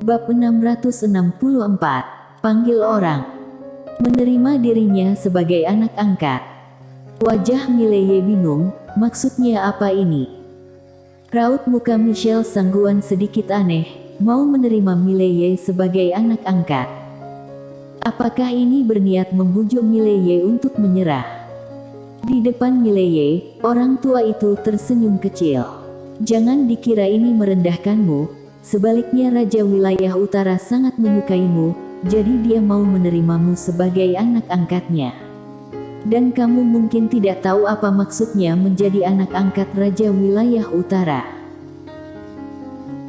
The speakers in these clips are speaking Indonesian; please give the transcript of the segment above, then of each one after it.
Bab 664, Panggil Orang. Menerima dirinya sebagai anak angkat. Wajah Mileye bingung, maksudnya apa ini? Raut muka Michelle Sangguan sedikit aneh, mau menerima Mileye sebagai anak angkat. Apakah ini berniat membujuk Mileye untuk menyerah? Di depan Mileye, orang tua itu tersenyum kecil. Jangan dikira ini merendahkanmu. Sebaliknya Raja Wilayah Utara sangat menyukaimu, jadi dia mau menerimamu sebagai anak angkatnya. Dan kamu mungkin tidak tahu apa maksudnya menjadi anak angkat Raja Wilayah Utara.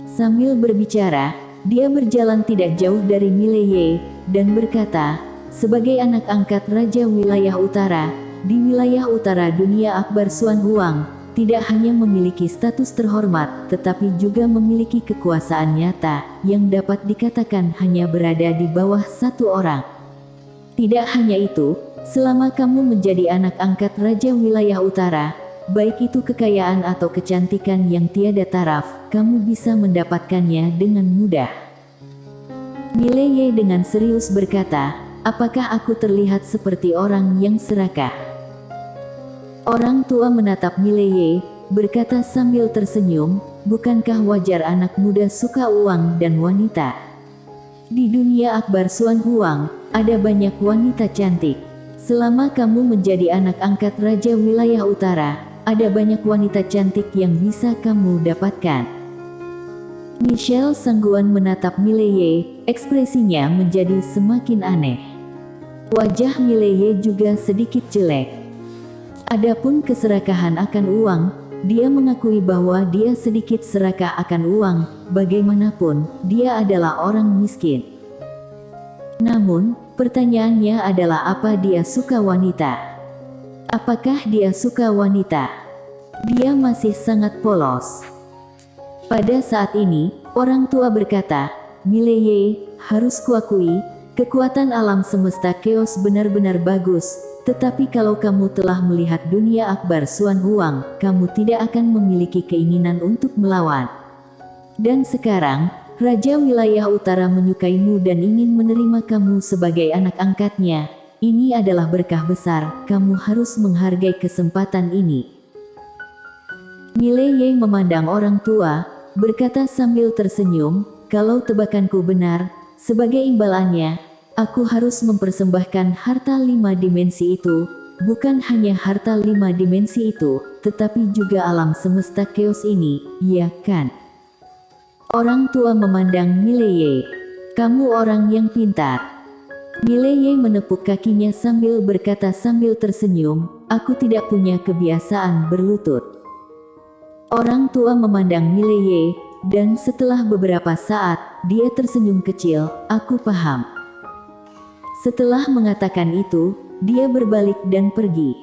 Sambil berbicara, dia berjalan tidak jauh dari Mileye, dan berkata, sebagai anak angkat Raja Wilayah Utara, di wilayah utara dunia Akbar Suan Huang, tidak hanya memiliki status terhormat, tetapi juga memiliki kekuasaan nyata, yang dapat dikatakan hanya berada di bawah satu orang. Tidak hanya itu, selama kamu menjadi anak angkat Raja Wilayah Utara, baik itu kekayaan atau kecantikan yang tiada taraf, kamu bisa mendapatkannya dengan mudah. Mileye dengan serius berkata, apakah aku terlihat seperti orang yang serakah? Orang tua menatap Mileye, berkata sambil tersenyum, bukankah wajar anak muda suka uang dan wanita? Di dunia Akbar Suan Huang, ada banyak wanita cantik. Selama kamu menjadi anak angkat Raja Wilayah Utara, ada banyak wanita cantik yang bisa kamu dapatkan. Michelle Sangguan menatap Mileye, ekspresinya menjadi semakin aneh. Wajah Mileye juga sedikit jelek. Adapun keserakahan akan uang, dia mengakui bahwa dia sedikit serakah akan uang, bagaimanapun, dia adalah orang miskin. Namun, pertanyaannya adalah apa dia suka wanita? Apakah dia suka wanita? Dia masih sangat polos. Pada saat ini, orang tua berkata, Mileye, harus kuakui, kekuatan alam semesta Chaos benar-benar bagus. Tetapi kalau kamu telah melihat dunia Akbar Suan Huang, kamu tidak akan memiliki keinginan untuk melawan. Dan sekarang, Raja Wilayah Utara menyukaimu dan ingin menerima kamu sebagai anak angkatnya. Ini adalah berkah besar, kamu harus menghargai kesempatan ini. Mileye memandang orang tua, berkata sambil tersenyum, kalau tebakanku benar, sebagai imbalannya, aku harus mempersembahkan harta 5 dimensi itu, bukan hanya harta 5 dimensi itu, tetapi juga alam semesta Chaos ini, ya kan? Orang tua memandang Mileye. Kamu orang yang pintar. Mileye menepuk kakinya sambil berkata sambil tersenyum, aku tidak punya kebiasaan berlutut. Orang tua memandang Mileye, dan setelah beberapa saat, dia tersenyum kecil, aku paham. Setelah mengatakan itu, dia berbalik dan pergi.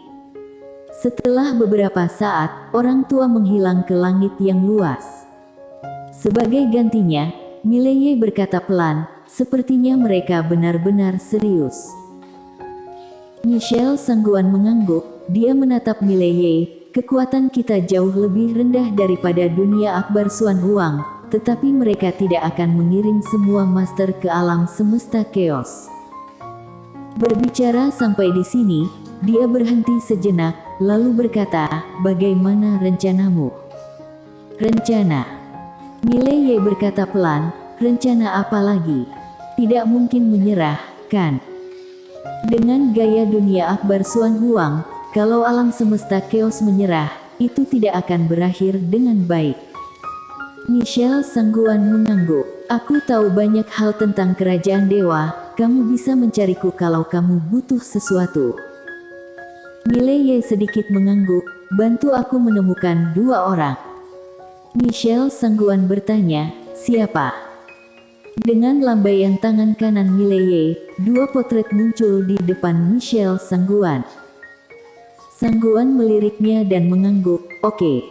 Setelah beberapa saat, orang tua menghilang ke langit yang luas. Sebagai gantinya, Mileye berkata pelan, sepertinya mereka benar-benar serius. Michelle Sangguan mengangguk, dia menatap Mileye, kekuatan kita jauh lebih rendah daripada dunia Akbar Suan Huang, tetapi mereka tidak akan mengirim semua master ke alam semesta Chaos. Berbicara sampai di sini, dia berhenti sejenak, lalu berkata, bagaimana rencanamu? Rencana? Mileye berkata pelan, rencana apa lagi? Tidak mungkin menyerah, kan? Dengan gaya dunia Akbar Suan Huang, kalau alam semesta Chaos menyerah, itu tidak akan berakhir dengan baik. Michelle Sangguan mengangguk, aku tahu banyak hal tentang kerajaan dewa. Kamu bisa mencariku kalau kamu butuh sesuatu. Mileye sedikit mengangguk, bantu aku menemukan 2 orang. Michelle Sangguan bertanya, siapa? Dengan lambaian tangan kanan Mileye, 2 potret muncul di depan Michelle Sangguan. Sangguan meliriknya dan mengangguk, oke.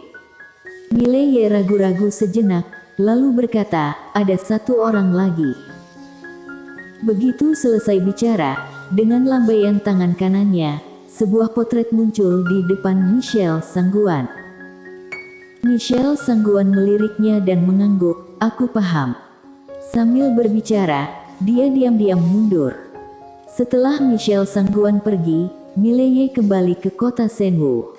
Mileye ragu-ragu sejenak, lalu berkata, ada 1 orang lagi. Begitu selesai bicara, dengan lambaian tangan kanannya, sebuah potret muncul di depan Michelle Sangguan. Michelle Sangguan meliriknya dan mengangguk, aku paham. Sambil berbicara, dia diam-diam mundur. Setelah Michelle Sangguan pergi, Mileye kembali ke kota Senwu.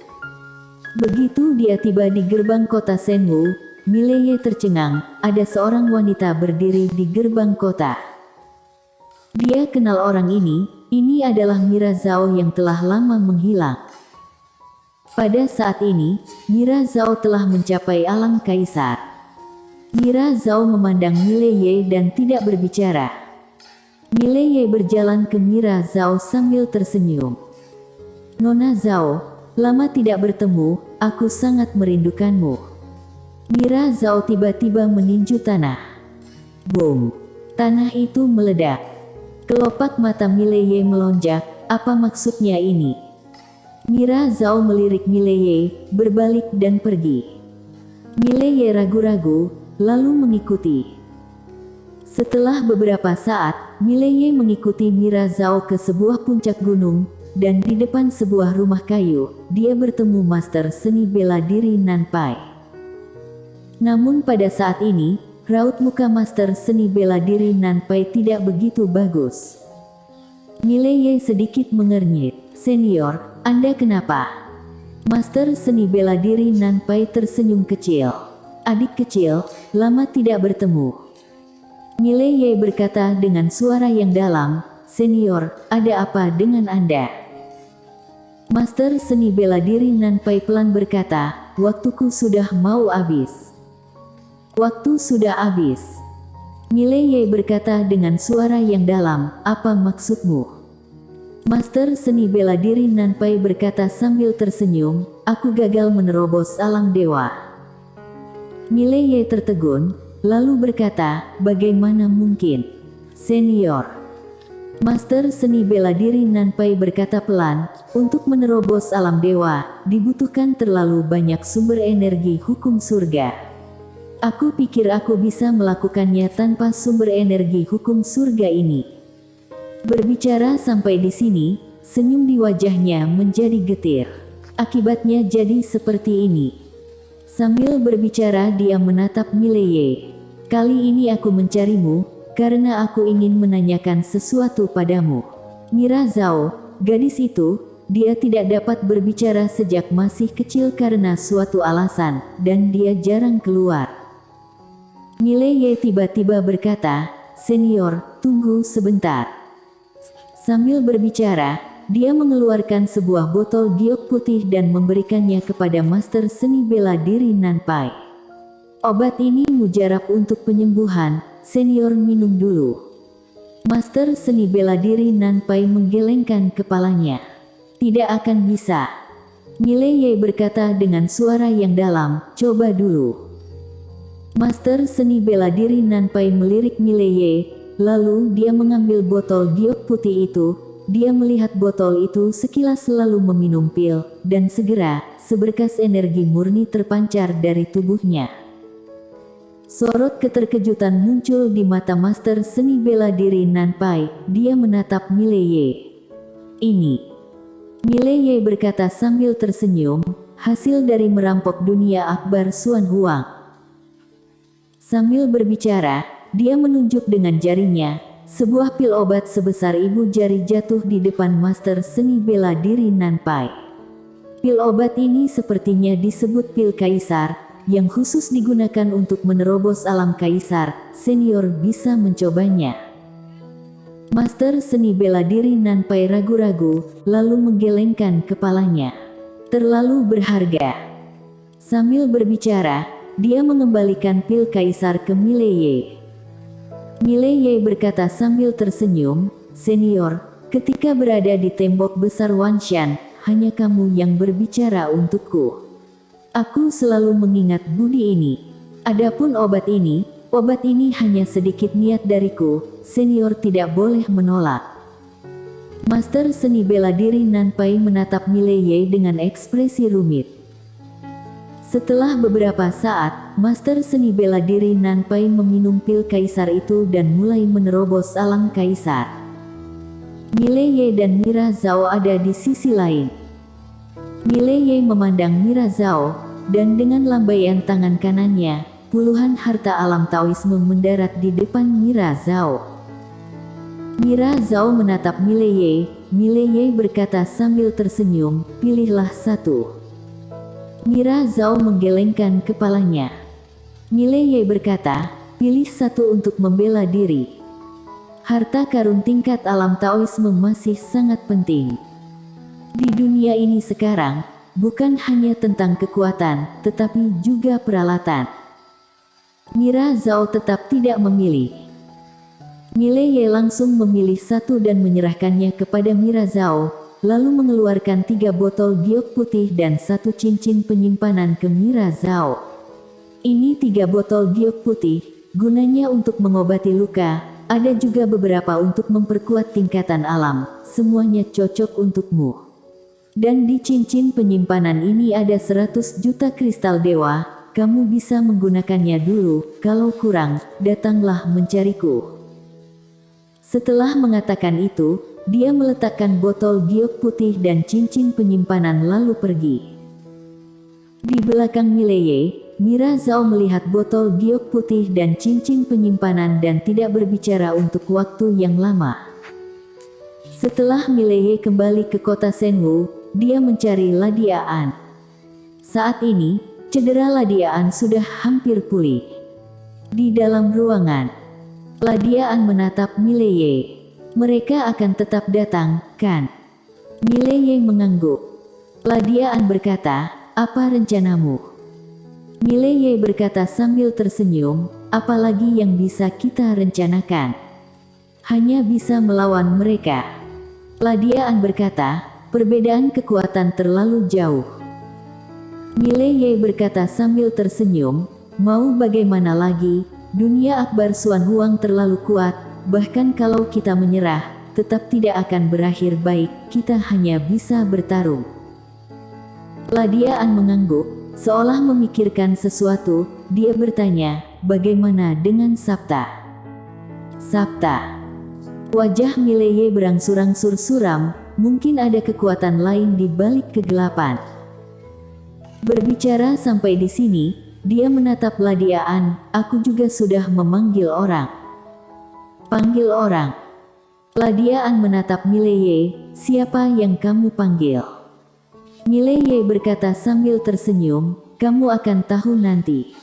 Begitu dia tiba di gerbang kota Senwu, Mileye tercengang, ada seorang wanita berdiri di gerbang kota. Dia kenal orang ini adalah Mira Zhao yang telah lama menghilang. Pada saat ini, Mira Zhao telah mencapai alam kaisar. Mira Zhao memandang Mileye dan tidak berbicara. Mileye berjalan ke Mira Zhao sambil tersenyum. Nona Zhao, lama tidak bertemu, aku sangat merindukanmu. Mira Zhao tiba-tiba meninju tanah. Boom! Tanah itu meledak. Kelopak mata Mileye melonjak, apa maksudnya ini? Mira Zhao melirik Mileye, berbalik dan pergi. Mileye ragu-ragu, lalu mengikuti. Setelah beberapa saat, Mileye mengikuti Mira Zhao ke sebuah puncak gunung, dan di depan sebuah rumah kayu, dia bertemu Master Seni Bela Diri Nanpai. Namun pada saat ini, raut muka Master Seni Bela Diri Nanpai tidak begitu bagus. Mileye sedikit mengernyit. Senior, Anda kenapa? Master Seni Bela Diri Nanpai tersenyum kecil. Adik kecil, lama tidak bertemu. Mileye berkata dengan suara yang dalam, Senior, ada apa dengan Anda? Master Seni Bela Diri Nanpai pelan berkata, waktuku sudah mau habis. Waktu sudah habis. Mileye berkata dengan suara yang dalam, apa maksudmu? Master Seni Bela Diri Nanpai berkata sambil tersenyum, aku gagal menerobos alam dewa. Mileye tertegun, lalu berkata, bagaimana mungkin? Senior. Master Seni Bela Diri Nanpai berkata pelan, untuk menerobos alam dewa, dibutuhkan terlalu banyak sumber energi hukum surga. Aku pikir aku bisa melakukannya tanpa sumber energi hukum surga ini. Berbicara sampai di sini, senyum di wajahnya menjadi getir. Akibatnya jadi seperti ini. Sambil berbicara dia menatap Mileye. Kali ini aku mencarimu, karena aku ingin menanyakan sesuatu padamu. Mira Zhao, gadis itu, dia tidak dapat berbicara sejak masih kecil karena suatu alasan, dan dia jarang keluar. Mileye tiba-tiba berkata, Senior, tunggu sebentar. Sambil berbicara, dia mengeluarkan sebuah botol giok putih dan memberikannya kepada Master Seni Bela Diri Nanpai. Obat ini mujarab untuk penyembuhan, Senior minum dulu. Master Seni Bela Diri Nanpai menggelengkan kepalanya. Tidak akan bisa. Mileye berkata dengan suara yang dalam, coba dulu. Master Seni Bela Diri Nanpai melirik Mileye, lalu dia mengambil botol giok putih itu. Dia melihat botol itu sekilas lalu meminum pil, dan segera, seberkas energi murni terpancar dari tubuhnya. Sorot keterkejutan muncul di mata Master Seni Bela Diri Nanpai, dia menatap Mileye. Ini. Mileye berkata sambil tersenyum, hasil dari merampok dunia Akbar Suan Huang. Sambil berbicara, dia menunjuk dengan jarinya, sebuah pil obat sebesar ibu jari jatuh di depan Master Seni Bela Diri Nanpai. Pil obat ini sepertinya disebut pil kaisar, yang khusus digunakan untuk menerobos alam kaisar, Senior bisa mencobanya. Master Seni Bela Diri Nanpai ragu-ragu, lalu menggelengkan kepalanya. Terlalu berharga. Sambil berbicara, dia mengembalikan pil kaisar ke Mileye. Mileye berkata sambil tersenyum, Senior, ketika berada di tembok besar Wanshan, hanya kamu yang berbicara untukku. Aku selalu mengingat budi ini. Adapun obat ini hanya sedikit niat dariku, Senior tidak boleh menolak. Master Seni Bela Diri Nanpai menatap Mileye dengan ekspresi rumit. Setelah beberapa saat, Master Seni Bela Diri Nanpai meminum pil kaisar itu dan mulai menerobos alam kaisar. Mileye dan Mira Zhao ada di sisi lain. Mileye memandang Mira Zhao, dan dengan lambaian tangan kanannya, puluhan harta alam Taoisme mendarat di depan Mira Zhao. Mira Zhao menatap Mileye. Mileye berkata sambil tersenyum, "Pilihlah satu." Mira Zhao menggelengkan kepalanya. Mileye berkata, "Pilih satu untuk membela diri." Harta karun tingkat alam Taoisme masih sangat penting. Di dunia ini sekarang, bukan hanya tentang kekuatan, tetapi juga peralatan. Mira Zhao tetap tidak memilih. Mileye langsung memilih satu dan menyerahkannya kepada Mira Zhao, lalu mengeluarkan 3 botol giok putih dan 1 cincin penyimpanan ke Mira Zhao. Ini 3 botol giok putih, gunanya untuk mengobati luka, ada juga beberapa untuk memperkuat tingkatan alam, semuanya cocok untukmu. Dan di cincin penyimpanan ini ada 100 juta kristal dewa. Kamu bisa menggunakannya dulu, kalau kurang, datanglah mencariku. Setelah mengatakan itu, dia meletakkan botol giok putih dan cincin penyimpanan lalu pergi. Di belakang Mileye, Mira Zhao melihat botol giok putih dan cincin penyimpanan dan tidak berbicara untuk waktu yang lama. Setelah Mileye kembali ke kota Shenwu, dia mencari Ladiaan. Saat ini, cedera Ladiaan sudah hampir pulih. Di dalam ruangan, Ladiaan menatap Mileye. "Mereka akan tetap datang, kan?" Mileye mengangguk. Ladiaan berkata, "Apa rencanamu?" Mileye berkata sambil tersenyum, "Apalagi yang bisa kita rencanakan? Hanya bisa melawan mereka." Ladiaan berkata, "Perbedaan kekuatan terlalu jauh." Mileye berkata sambil tersenyum, "Mau bagaimana lagi, dunia Akbar Xuan Huang terlalu kuat, bahkan kalau kita menyerah, tetap tidak akan berakhir baik, kita hanya bisa bertarung." Ladiaan mengangguk, seolah memikirkan sesuatu, dia bertanya, "Bagaimana dengan Sabta?" "Sabta?" Wajah Mileye berangsur-angsur suram, mungkin ada kekuatan lain di balik kegelapan. Berbicara sampai di sini, dia menatap Ladiaan, "Aku juga sudah memanggil orang." "Panggil orang?" Ladiaan menatap Mileye, "Siapa yang kamu panggil?" Mileye berkata sambil tersenyum, "Kamu akan tahu nanti."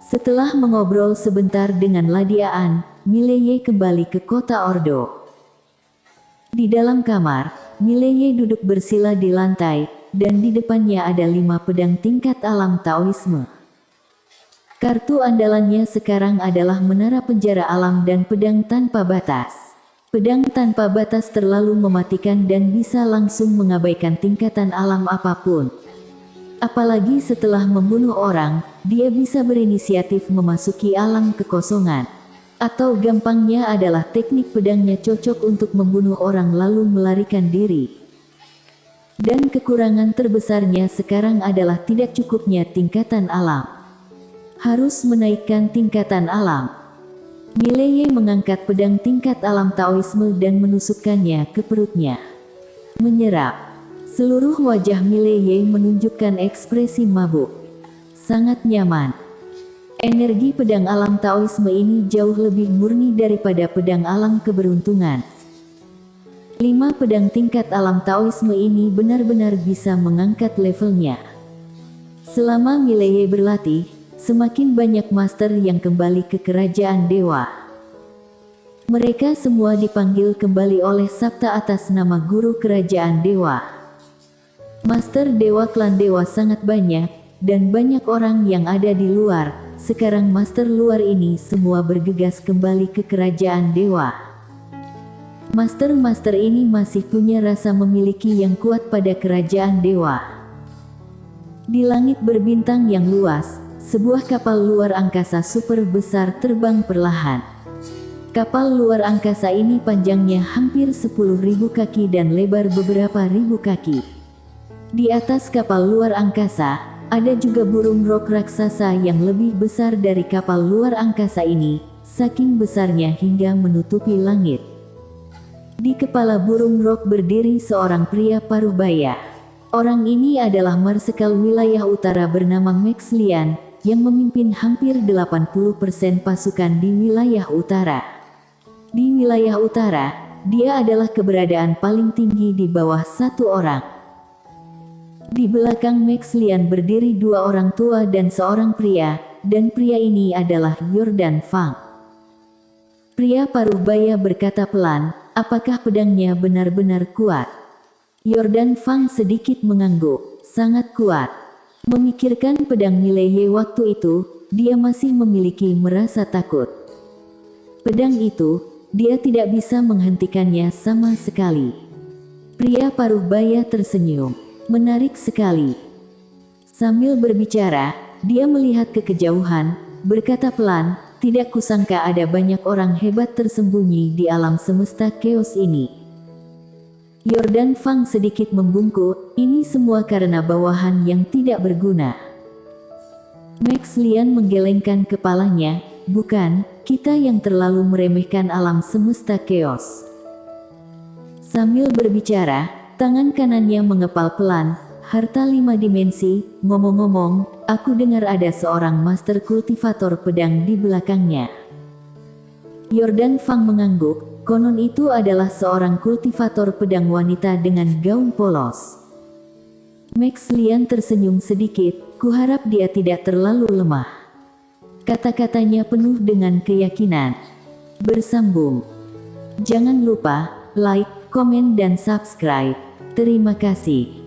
Setelah mengobrol sebentar dengan Ladiaan, Mileye kembali ke kota Ordo. Di dalam kamar, Mileye duduk bersila di lantai, dan di depannya ada 5 pedang tingkat alam Taoisme. Kartu andalannya sekarang adalah Menara Penjara Alam dan Pedang Tanpa Batas. Pedang Tanpa Batas terlalu mematikan dan bisa langsung mengabaikan tingkatan alam apapun. Apalagi setelah membunuh orang, dia bisa berinisiatif memasuki alam kekosongan. Atau gampangnya adalah teknik pedangnya cocok untuk membunuh orang lalu melarikan diri. Dan kekurangan terbesarnya sekarang adalah tidak cukupnya tingkatan alam. Harus menaikkan tingkatan alam. Mileye mengangkat pedang tingkat alam Taoisme dan menusukkannya ke perutnya. Menyerap. Seluruh wajah Mileye menunjukkan ekspresi mabuk. Sangat nyaman. Energi pedang alam Taoisme ini jauh lebih murni daripada pedang alam keberuntungan. 5 pedang tingkat alam Taoisme ini benar-benar bisa mengangkat levelnya. Selama Mileye berlatih, semakin banyak master yang kembali ke kerajaan dewa. Mereka semua dipanggil kembali oleh Sabta atas nama guru kerajaan dewa. Master dewa klan dewa sangat banyak, dan banyak orang yang ada di luar. Sekarang master luar ini semua bergegas kembali ke kerajaan dewa. Master-master ini masih punya rasa memiliki yang kuat pada kerajaan dewa. Di langit berbintang yang luas, sebuah kapal luar angkasa super besar terbang perlahan. Kapal luar angkasa ini panjangnya hampir 10.000 kaki dan lebar beberapa ribu kaki. Di atas kapal luar angkasa, ada juga burung rok raksasa yang lebih besar dari kapal luar angkasa ini, saking besarnya hingga menutupi langit. Di kepala burung rok berdiri seorang pria paruh baya. Orang ini adalah Marsekal wilayah utara bernama Max Lian, yang memimpin hampir 80% pasukan di wilayah utara. Di wilayah utara, dia adalah keberadaan paling tinggi di bawah satu orang. Di belakang Max Lian berdiri dua orang tua dan seorang pria, dan pria ini adalah Yordan Fang. Pria paruh baya berkata pelan, apakah pedangnya benar-benar kuat? Yordan Fang sedikit mengangguk, sangat kuat. Memikirkan pedang Mileye waktu itu, dia masih memiliki merasa takut. Pedang itu, dia tidak bisa menghentikannya sama sekali. Pria paruh baya tersenyum, menarik sekali. Sambil berbicara, dia melihat ke kejauhan, berkata pelan, tidak kusangka ada banyak orang hebat tersembunyi di alam semesta chaos ini. Yordan Fang sedikit membungkuk, ini semua karena bawahan yang tidak berguna. Max Lian menggelengkan kepalanya, bukan, kita yang terlalu meremehkan alam semesta chaos. Sambil berbicara, tangan kanannya mengepal pelan, harta 5 dimensi, ngomong-ngomong, aku dengar ada seorang master kultivator pedang di belakangnya. Yordan Fang mengangguk, konon itu adalah seorang kultivator pedang wanita dengan gaun polos. Max Lian tersenyum sedikit, kuharap dia tidak terlalu lemah. Kata-katanya penuh dengan keyakinan. Bersambung. Jangan lupa, like, komen dan subscribe. Terima kasih.